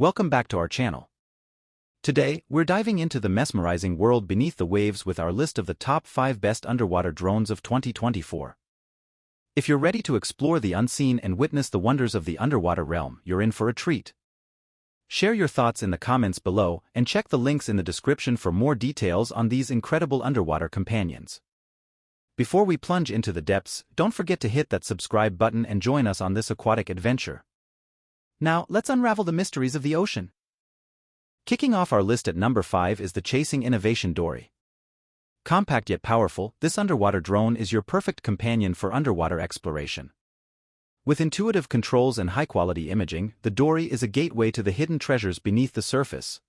Welcome back to our channel. Today, we're diving into the mesmerizing world beneath the waves with our list of the top 5 best underwater drones of 2024. If you're ready to explore the unseen and witness the wonders of the underwater realm, you're in for a treat. Share your thoughts in the comments below and check the links in the description for more details on these incredible underwater companions. Before we plunge into the depths, don't forget to hit that subscribe button and join us on this aquatic adventure. Now, let's unravel the mysteries of the ocean. Kicking off our list at number 5 is the Chasing Innovation Dory. Compact yet powerful, this underwater drone is your perfect companion for underwater exploration. With intuitive controls and high-quality imaging, the Dory is a gateway to the hidden treasures beneath the surface.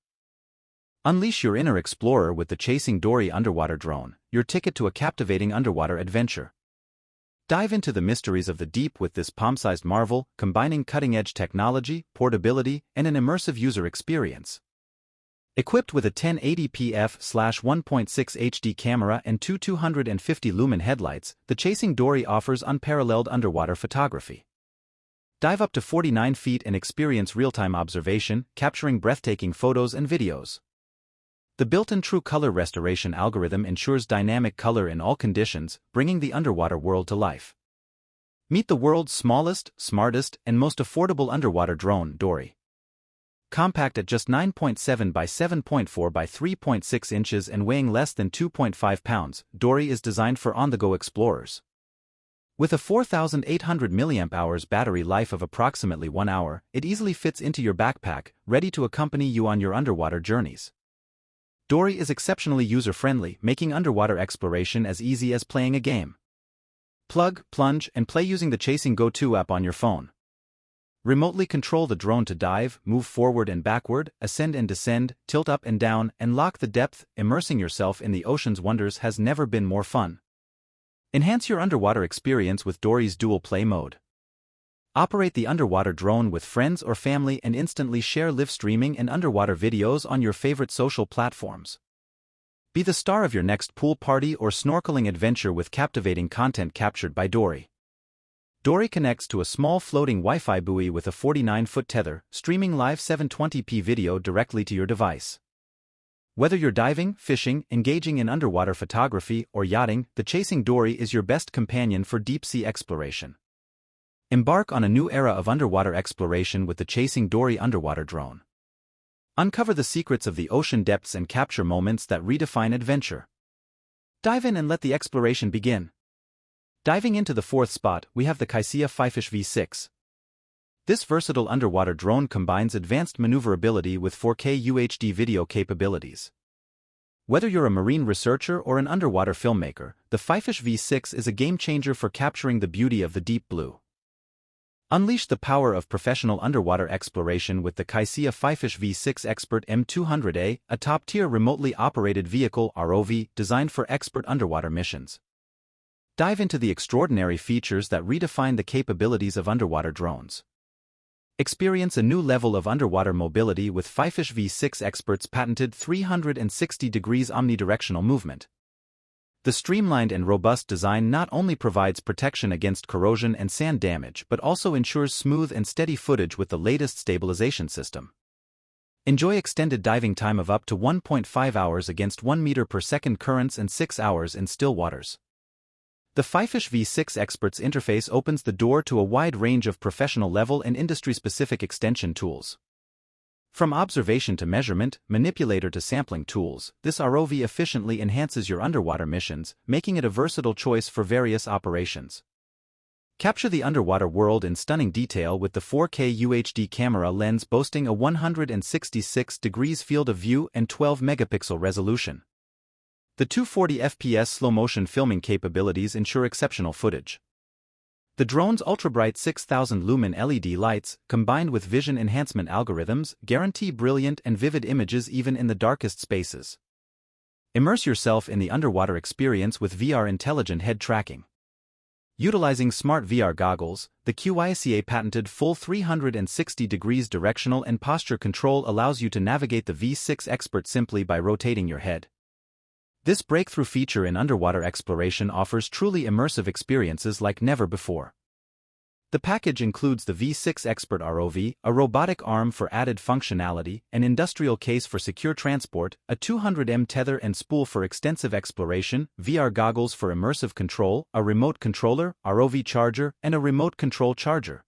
Unleash your inner explorer with the Chasing Dory underwater drone, your ticket to a captivating underwater adventure. Dive into the mysteries of the deep with this palm-sized marvel, combining cutting-edge technology, portability, and an immersive user experience. Equipped with a 1080p f/1.6 HD camera and two 250-lumen headlights, the Chasing Dory offers unparalleled underwater photography. Dive up to 49 feet and experience real-time observation, capturing breathtaking photos and videos. The built-in True Color Restoration algorithm ensures dynamic color in all conditions, bringing the underwater world to life. Meet the world's smallest, smartest, and most affordable underwater drone, Dory. Compact at just 9.7 by 7.4 by 3.6 inches and weighing less than 2.5 pounds, Dory is designed for on-the-go explorers. With a 4,800 mAh battery life of approximately 1 hour, it easily fits into your backpack, ready to accompany you on your underwater journeys. Dory is exceptionally user-friendly, making underwater exploration as easy as playing a game. Plug, plunge, and play using the Chasing Go-To app on your phone. Remotely control the drone to dive, move forward and backward, ascend and descend, tilt up and down, and lock the depth. Immersing yourself in the ocean's wonders has never been more fun. Enhance your underwater experience with Dory's dual play mode. Operate the underwater drone with friends or family and instantly share live streaming and underwater videos on your favorite social platforms. Be the star of your next pool party or snorkeling adventure with captivating content captured by Dory. Dory connects to a small floating Wi-Fi buoy with a 49-foot tether, streaming live 720p video directly to your device. Whether you're diving, fishing, engaging in underwater photography, or yachting, the Chasing Dory is your best companion for deep-sea exploration. Embark on a new era of underwater exploration with the Chasing Dory underwater drone. Uncover the secrets of the ocean depths and capture moments that redefine adventure. Dive in and let the exploration begin. Diving into the 4th spot, we have the Kaisia Fifish V6. This versatile underwater drone combines advanced maneuverability with 4K UHD video capabilities. Whether you're a marine researcher or an underwater filmmaker, the Fifish V6 is a game-changer for capturing the beauty of the deep blue. Unleash the power of professional underwater exploration with the Kaisia Fifish V6 Expert M200A, a top-tier remotely operated vehicle (ROV) designed for expert underwater missions. Dive into the extraordinary features that redefine the capabilities of underwater drones. Experience a new level of underwater mobility with Fifish V6 Expert's patented 360 degrees omnidirectional movement. The streamlined and robust design not only provides protection against corrosion and sand damage but also ensures smooth and steady footage with the latest stabilization system. Enjoy extended diving time of up to 1.5 hours against 1 meter per second currents and 6 hours in still waters. The Fifish V6 Expert's interface opens the door to a wide range of professional-level and industry-specific extension tools. From observation to measurement, manipulator to sampling tools, this ROV efficiently enhances your underwater missions, making it a versatile choice for various operations. Capture the underwater world in stunning detail with the 4K UHD camera lens boasting a 166 degrees field of view and 12 megapixel resolution. The 240 FPS slow-motion filming capabilities ensure exceptional footage. The drone's ultra-bright 6,000 lumen LED lights, combined with vision enhancement algorithms, guarantee brilliant and vivid images even in the darkest spaces. Immerse yourself in the underwater experience with VR intelligent head tracking. Utilizing smart VR goggles, the Kaisia patented full 360 degrees directional and posture control allows you to navigate the V6 Expert simply by rotating your head. This breakthrough feature in underwater exploration offers truly immersive experiences like never before. The package includes the V6 Expert ROV, a robotic arm for added functionality, an industrial case for secure transport, a 200mm tether and spool for extensive exploration, VR goggles for immersive control, a remote controller, ROV charger, and a remote control charger.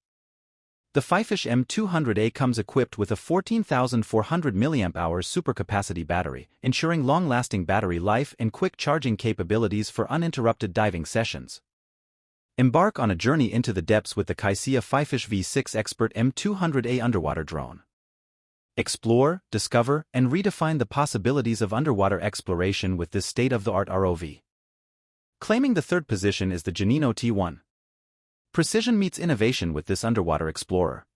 The Fifish M200A comes equipped with a 14,400 mAh supercapacity battery, ensuring long-lasting battery life and quick charging capabilities for uninterrupted diving sessions. Embark on a journey into the depths with the Kaisia Fifish V6 Expert M200A underwater drone. Explore, discover, and redefine the possibilities of underwater exploration with this state-of-the-art ROV. Claiming the third position is the Geneinno T1. Precision meets innovation with this underwater explorer.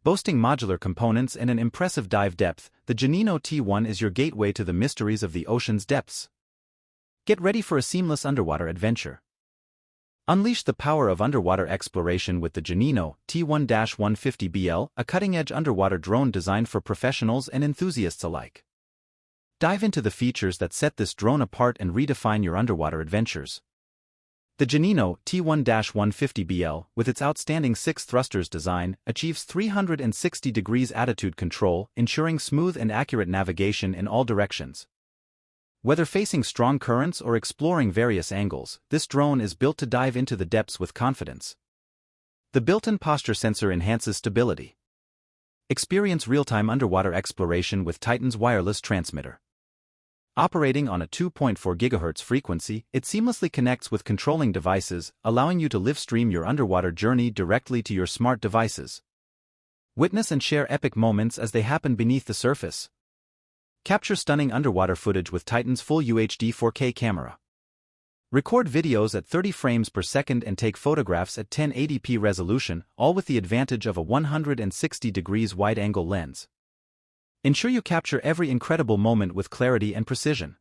Boasting modular components and an impressive dive depth, the Geneinno T1 is your gateway to the mysteries of the ocean's depths. Get ready for a seamless underwater adventure. Unleash the power of underwater exploration with the Geneinno T1-150BL, a cutting-edge underwater drone designed for professionals and enthusiasts alike. Dive into the features that set this drone apart and redefine your underwater adventures. The Geneinno T1-150BL, with its outstanding 6 thrusters design, achieves 360 degrees attitude control, ensuring smooth and accurate navigation in all directions. Whether facing strong currents or exploring various angles, this drone is built to dive into the depths with confidence. The built-in posture sensor enhances stability. Experience real-time underwater exploration with Titan's wireless transmitter. Operating on a 2.4 GHz frequency, it seamlessly connects with controlling devices, allowing you to live-stream your underwater journey directly to your smart devices. Witness and share epic moments as they happen beneath the surface. Capture stunning underwater footage with Titan's full UHD 4K camera. Record videos at 30 frames per second and take photographs at 1080p resolution, all with the advantage of a 160 degrees wide-angle lens. Ensure you capture every incredible moment with clarity and precision.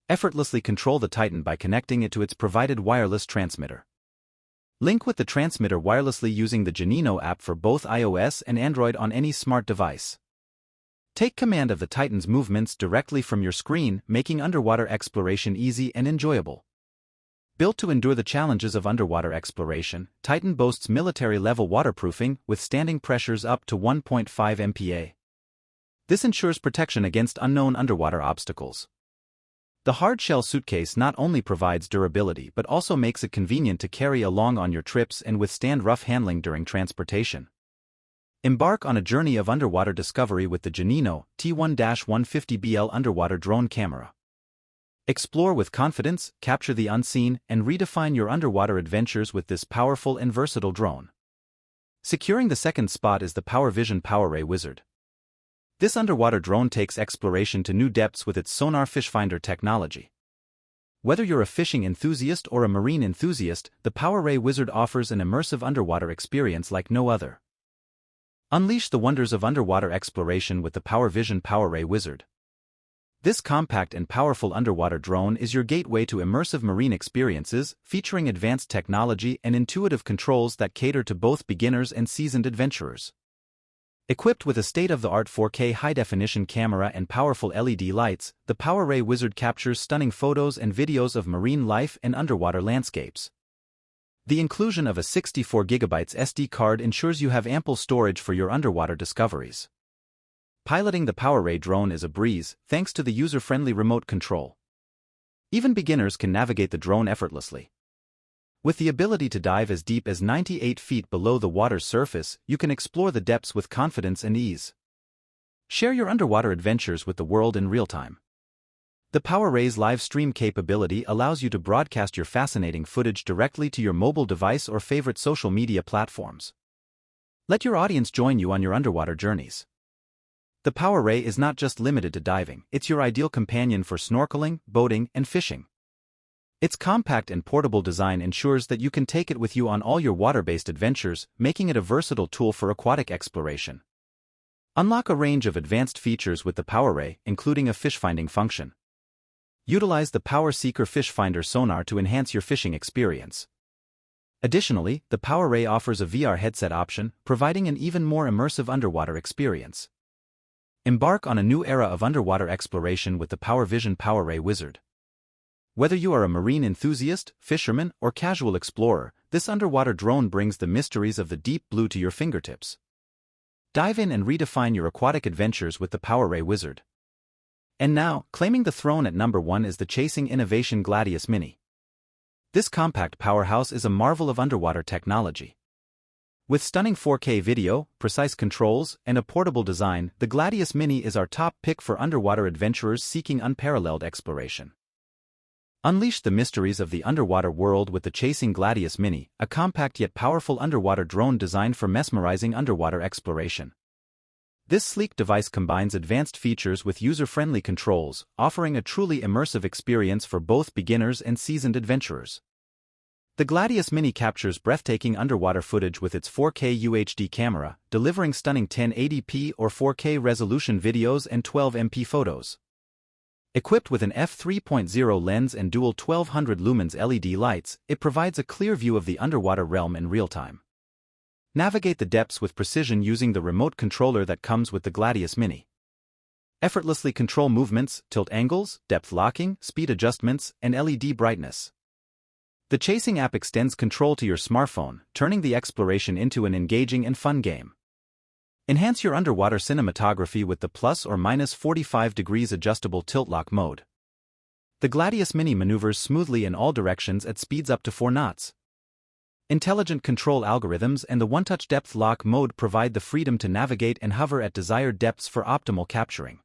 Effortlessly control the Titan by connecting it to its provided wireless transmitter. Link with the transmitter wirelessly using the Geneinno app for both iOS and Android on any smart device. Take command of the Titan's movements directly from your screen, making underwater exploration easy and enjoyable. Built to endure the challenges of underwater exploration, Titan boasts military-level waterproofing, withstanding pressures up to 1.5 MPa. This ensures protection against unknown underwater obstacles. The hard-shell suitcase not only provides durability but also makes it convenient to carry along on your trips and withstand rough handling during transportation. Embark on a journey of underwater discovery with the Geneinno T1-150BL underwater drone camera. Explore with confidence, capture the unseen, and redefine your underwater adventures with this powerful and versatile drone. Securing the second spot is the PowerVision PowerRay Wizard. This underwater drone takes exploration to new depths with its sonar fish finder technology. Whether you're a fishing enthusiast or a marine enthusiast, the PowerRay Wizard offers an immersive underwater experience like no other. Unleash the wonders of underwater exploration with the PowerVision PowerRay Wizard. This compact and powerful underwater drone is your gateway to immersive marine experiences, featuring advanced technology and intuitive controls that cater to both beginners and seasoned adventurers. Equipped with a state-of-the-art 4K high-definition camera and powerful LED lights, the PowerRay Wizard captures stunning photos and videos of marine life and underwater landscapes. The inclusion of a 64GB SD card ensures you have ample storage for your underwater discoveries. Piloting the PowerRay drone is a breeze, thanks to the user-friendly remote control. Even beginners can navigate the drone effortlessly. With the ability to dive as deep as 98 feet below the water's surface, you can explore the depths with confidence and ease. Share your underwater adventures with the world in real time. The PowerRay's live stream capability allows you to broadcast your fascinating footage directly to your mobile device or favorite social media platforms. Let your audience join you on your underwater journeys. The PowerRay is not just limited to diving, it's your ideal companion for snorkeling, boating, and fishing. Its compact and portable design ensures that you can take it with you on all your water-based adventures, making it a versatile tool for aquatic exploration. Unlock a range of advanced features with the PowerRay, including a fish-finding function. Utilize the PowerSeeker Fish Finder sonar to enhance your fishing experience. Additionally, the PowerRay offers a VR headset option, providing an even more immersive underwater experience. Embark on a new era of underwater exploration with the PowerVision PowerRay Wizard. Whether you are a marine enthusiast, fisherman, or casual explorer, this underwater drone brings the mysteries of the deep blue to your fingertips. Dive in and redefine your aquatic adventures with the PowerRay Wizard. And now, claiming the throne at number 1 is the chasing innovation Gladius Mini. This compact powerhouse is a marvel of underwater technology. With stunning 4K video, precise controls, and a portable design, the Gladius Mini is our top pick for underwater adventurers seeking unparalleled exploration. Unleash the mysteries of the underwater world with the Chasing Gladius Mini, a compact yet powerful underwater drone designed for mesmerizing underwater exploration. This sleek device combines advanced features with user-friendly controls, offering a truly immersive experience for both beginners and seasoned adventurers. The Gladius Mini captures breathtaking underwater footage with its 4K UHD camera, delivering stunning 1080p or 4K resolution videos and 12MP photos. Equipped with an f3.0 lens and dual 1200 lumens LED lights, it provides a clear view of the underwater realm in real time. Navigate the depths with precision using the remote controller that comes with the Gladius Mini. Effortlessly control movements, tilt angles, depth locking, speed adjustments, and LED brightness. The Chasing app extends control to your smartphone, turning the exploration into an engaging and fun game. Enhance your underwater cinematography with the plus or minus 45 degrees adjustable tilt lock mode. The Gladius Mini maneuvers smoothly in all directions at speeds up to 4 knots. Intelligent control algorithms and the one-touch depth lock mode provide the freedom to navigate and hover at desired depths for optimal capturing.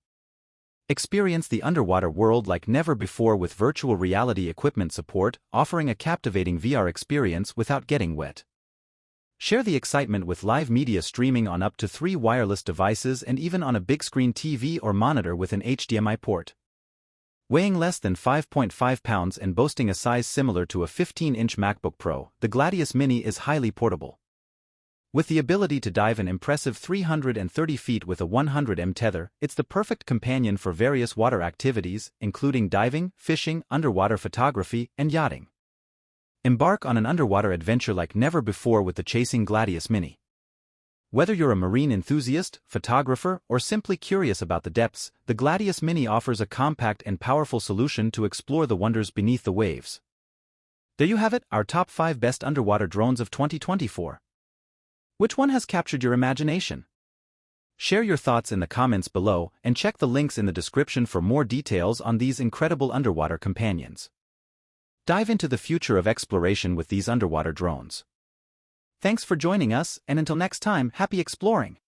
Experience the underwater world like never before with virtual reality equipment support, offering a captivating VR experience without getting wet. Share the excitement with live media streaming on up to 3 wireless devices and even on a big-screen TV or monitor with an HDMI port. Weighing less than 5.5 pounds and boasting a size similar to a 15-inch MacBook Pro, the Gladius Mini is highly portable. With the ability to dive an impressive 330 feet with a 100m tether, it's the perfect companion for various water activities, including diving, fishing, underwater photography, and yachting. Embark on an underwater adventure like never before with the Chasing Gladius Mini. Whether you're a marine enthusiast, photographer, or simply curious about the depths, the Gladius Mini offers a compact and powerful solution to explore the wonders beneath the waves. There you have it, our top 5 best underwater drones of 2024. Which one has captured your imagination? Share your thoughts in the comments below and check the links in the description for more details on these incredible underwater companions. Dive into the future of exploration with these underwater drones. Thanks for joining us, and until next time, happy exploring!